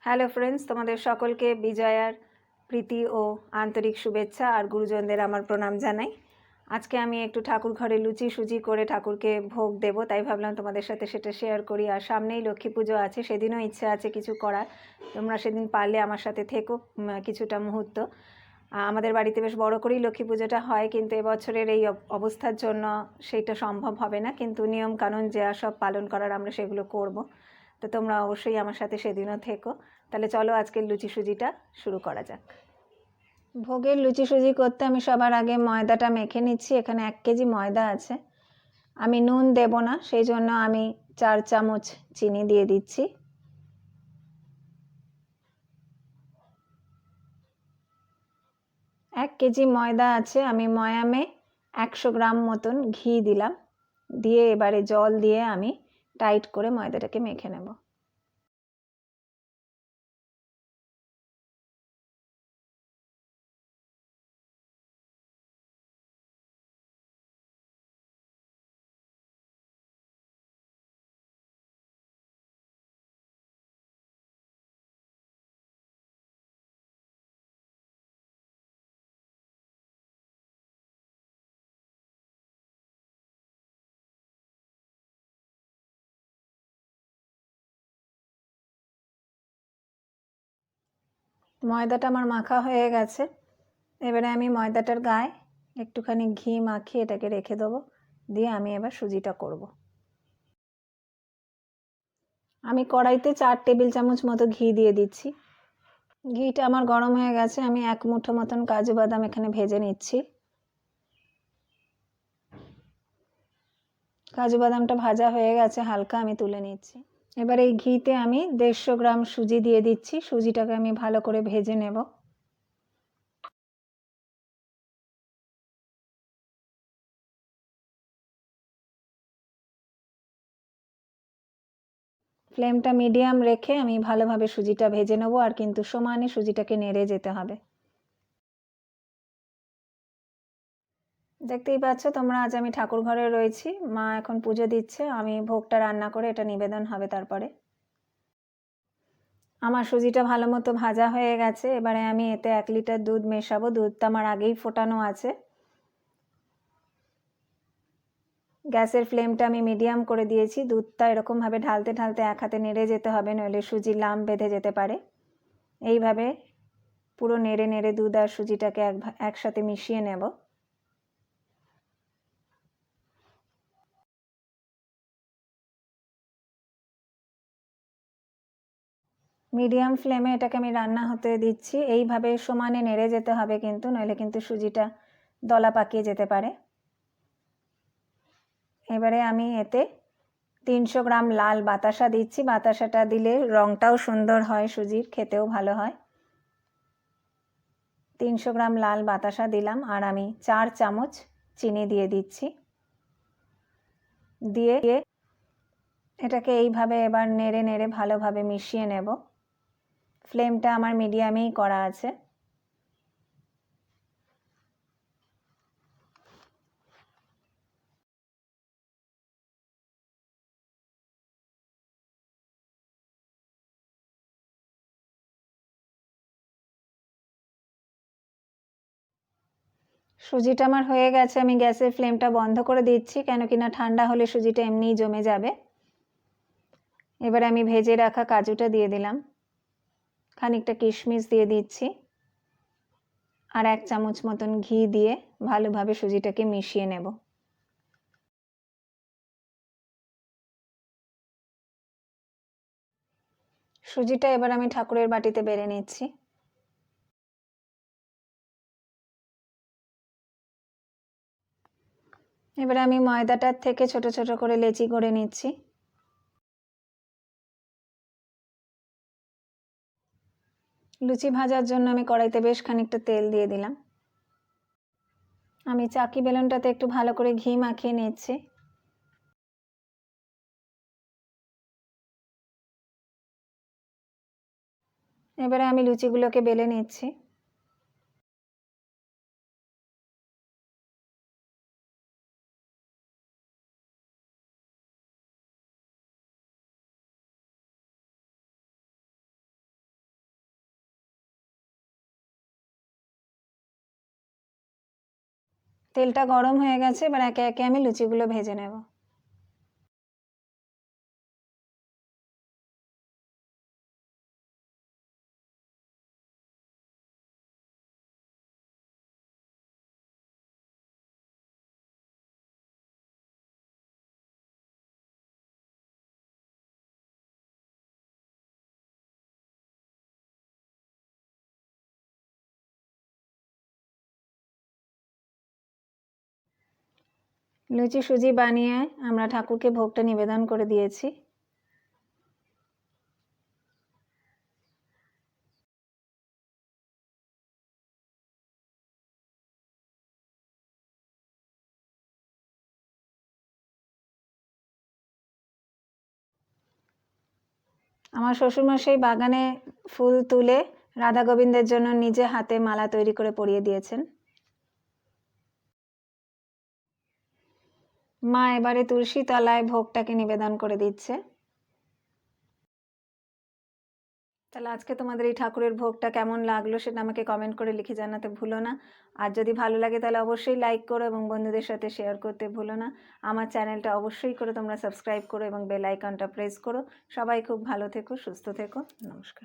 Hello friends, তোমাদের সকলকে বিজয়ার প্রীতি ও আন্তরিক শুভেচ্ছা আর গুরুজনদের আমার প্রণাম জানাই। আজকে আমি একটু ঠাকুর ঘরে লুচি সুজি করে ঠাকুরকে ভোগ দেব, তাই ভাবলাম তোমাদের সাথে সেটা শেয়ার করি। আর সামনেই লক্ষ্মী পুজো আছে, সেদিনও ইচ্ছে আছে কিছু করার। তোমরা সেদিন পারলে আমার সাথে থেকো কিছুটা মুহূর্ত। আমাদের বাড়িতে বেশ বড় করেই লক্ষ্মী পুজোটা হয়, কিন্তু এবছরের এই অবস্থার জন্য সেইটা সম্ভব হবে না, কিন্তু নিয়ম কানুন যা সব পালন করার আমরা সেগুলো করব। তো তোমরা অবশ্যই আমার সাথে সেদিনও থেকো। তাহলে চলো আজকের লুচি সুজিটা শুরু করা যাক। ভোগের লুচি সুজি করতে আমি সবার আগে ময়দাটা মেখে নিচ্ছি। এখানে 1 কেজি ময়দা আছে। আমি নুন দেব না, সেই জন্য আমি 4 চামচ চিনি দিয়ে দিচ্ছি। এক কেজি ময়দা আছে, আমি ময়ামে 100 গ্রাম মতন ঘি দিলাম। দিয়ে এবারে জল দিয়ে আমি টাইট করে ময়দাটাকে মেখে নেব। ময়দাটা আমার মাখা হয়ে গেছে। এবারে আমি ময়দাটার গায়ে একটুখানি ঘি মাখিয়ে এটাকে রেখে দেবো। দিয়ে আমি এবার সুজিটা করব। আমি কড়াইতে 4 টেবিল চামচ মতো ঘি দিয়ে দিচ্ছি। ঘিটা আমার গরম হয়ে গেছে। আমি 1 মুঠো মতন কাজু বাদাম এখানে ভেজে নিচ্ছি। কাজু বাদামটা ভাজা হয়ে গেছে হালকা, আমি তুলে নিচ্ছি। এবার এই ঘিতে আমি 150 গ্রাম সুজি দিয়ে দিচ্ছি। সুজিটাকে আমি ভালো করে ভেজে নেব। ফ্লেমটা মিডিয়াম রেখে আমি ভালোভাবে সুজিটা ভেজে নেব, আর কিন্তু সমানে সুজিটাকে নেড়ে যেতে হবে। দেখতেই পাচ্ছ তোমরা, আজ আমি ঠাকুর ঘরে রয়েছি। মা এখন পুজো দিচ্ছে, আমি ভোগটা রান্না করে এটা নিবেদন হবে তারপরে। আমার সুজিটা ভালো মতো ভাজা হয়ে গেছে। এবারে আমি এতে 1 লিটার দুধ মেশাবো। দুধটা আমার আগেই ফোটানো আছে। গ্যাসের ফ্লেমটা আমি মিডিয়াম করে দিয়েছি। দুধটা এরকমভাবে ঢালতে ঢালতে এক হাতে নেড়ে যেতে হবে, নইলে সুজি লাম্প বেঁধে যেতে পারে। এইভাবে পুরো নেড়ে নেড়ে দুধ আর সুজিটাকে একসাথে মিশিয়ে নেব। মিডিয়াম ফ্লেমে এটাকে আমি রান্না হতে দিচ্ছি। এইভাবে সমানে নেড়ে যেতে হবে কিন্তু, নইলে কিন্তু সুজিটা দলা পাকিয়ে যেতে পারে। এবারে আমি এতে 300 গ্রাম লাল বাতাসা দিচ্ছি। বাতাসাটা দিলে রঙটাও সুন্দর হয়, সুজির খেতেও ভালো হয়। 300 গ্রাম লাল বাতাসা দিলাম, আর আমি 4 চামচ চিনি দিয়ে দিচ্ছি। দিয়ে এটাকে এইভাবে এবার নেড়ে নেড়ে ভালোভাবে মিশিয়ে নেব। ফ্লেমটা আমার মিডিয়ামেই করা আছে। সুজিটা আমার হয়ে গেছে। আমি গ্যাসের ফ্লেমটা বন্ধ করে দিচ্ছি, কেন কিনা ঠান্ডা হলে সুজিটা এমনিই জমে যাবে। এবারে আমি ভেজে রাখা কাজুটা দিয়ে দিলাম, খানিকটা কিশমিশ দিয়ে দিচ্ছি, আর 1 চামচ মতন ঘি দিয়ে ভালোভাবে সুজিটাকে মিশিয়ে নেব। সুজিটা এবার আমি ঠাকুরের বাটিতে বেড়ে নিচ্ছি। এবারে আমি ময়দাটার থেকে ছোট ছোট করে লেচি করে নিচ্ছি। লুচি ভাজার জন্য আমি কড়াইতে বেশ খানিকটা তেল দিয়ে দিলাম। আমি চাকি বেলনটাতে একটু ভালো করে ঘি মাখিয়ে নিচ্ছি। এবারে আমি লুচিগুলোকে বেলে নিচ্ছি। তেলটা গরম হয়ে গেছে, এবার একে একে আমি লুচিগুলো ভেজে নেব। লুচি সুজি বানিয়ে আমরা ঠাকুরকে ভোগটা নিবেদন করে দিয়েছি। আমার শ্বশুরমশাই বাগানে ফুল তুলে রাধা গোবিন্দের জন্য নিজে হাতে মালা তৈরি করে পরিয়ে দিয়েছেন। মা এবারে তুলসী তলায় ভোগটাকে নিবেদন করে দিচ্ছে। তাহলে আজকে তোমাদের এই ঠাকুরের ভোগটা কেমন লাগলো সেটা আমাকে কমেন্ট করে লিখে জানাতে ভুলো না। আর যদি ভালো লাগে তাহলে অবশ্যই লাইক করো এবং বন্ধুদের সাথে শেয়ার করতে ভুলো না। আমার চ্যানেলটা অবশ্যই করে তোমরা সাবস্ক্রাইব করো এবং বেল আইকনটা প্রেস করো। সবাই খুব ভালো থেকো, সুস্থ থেকো। নমস্কার।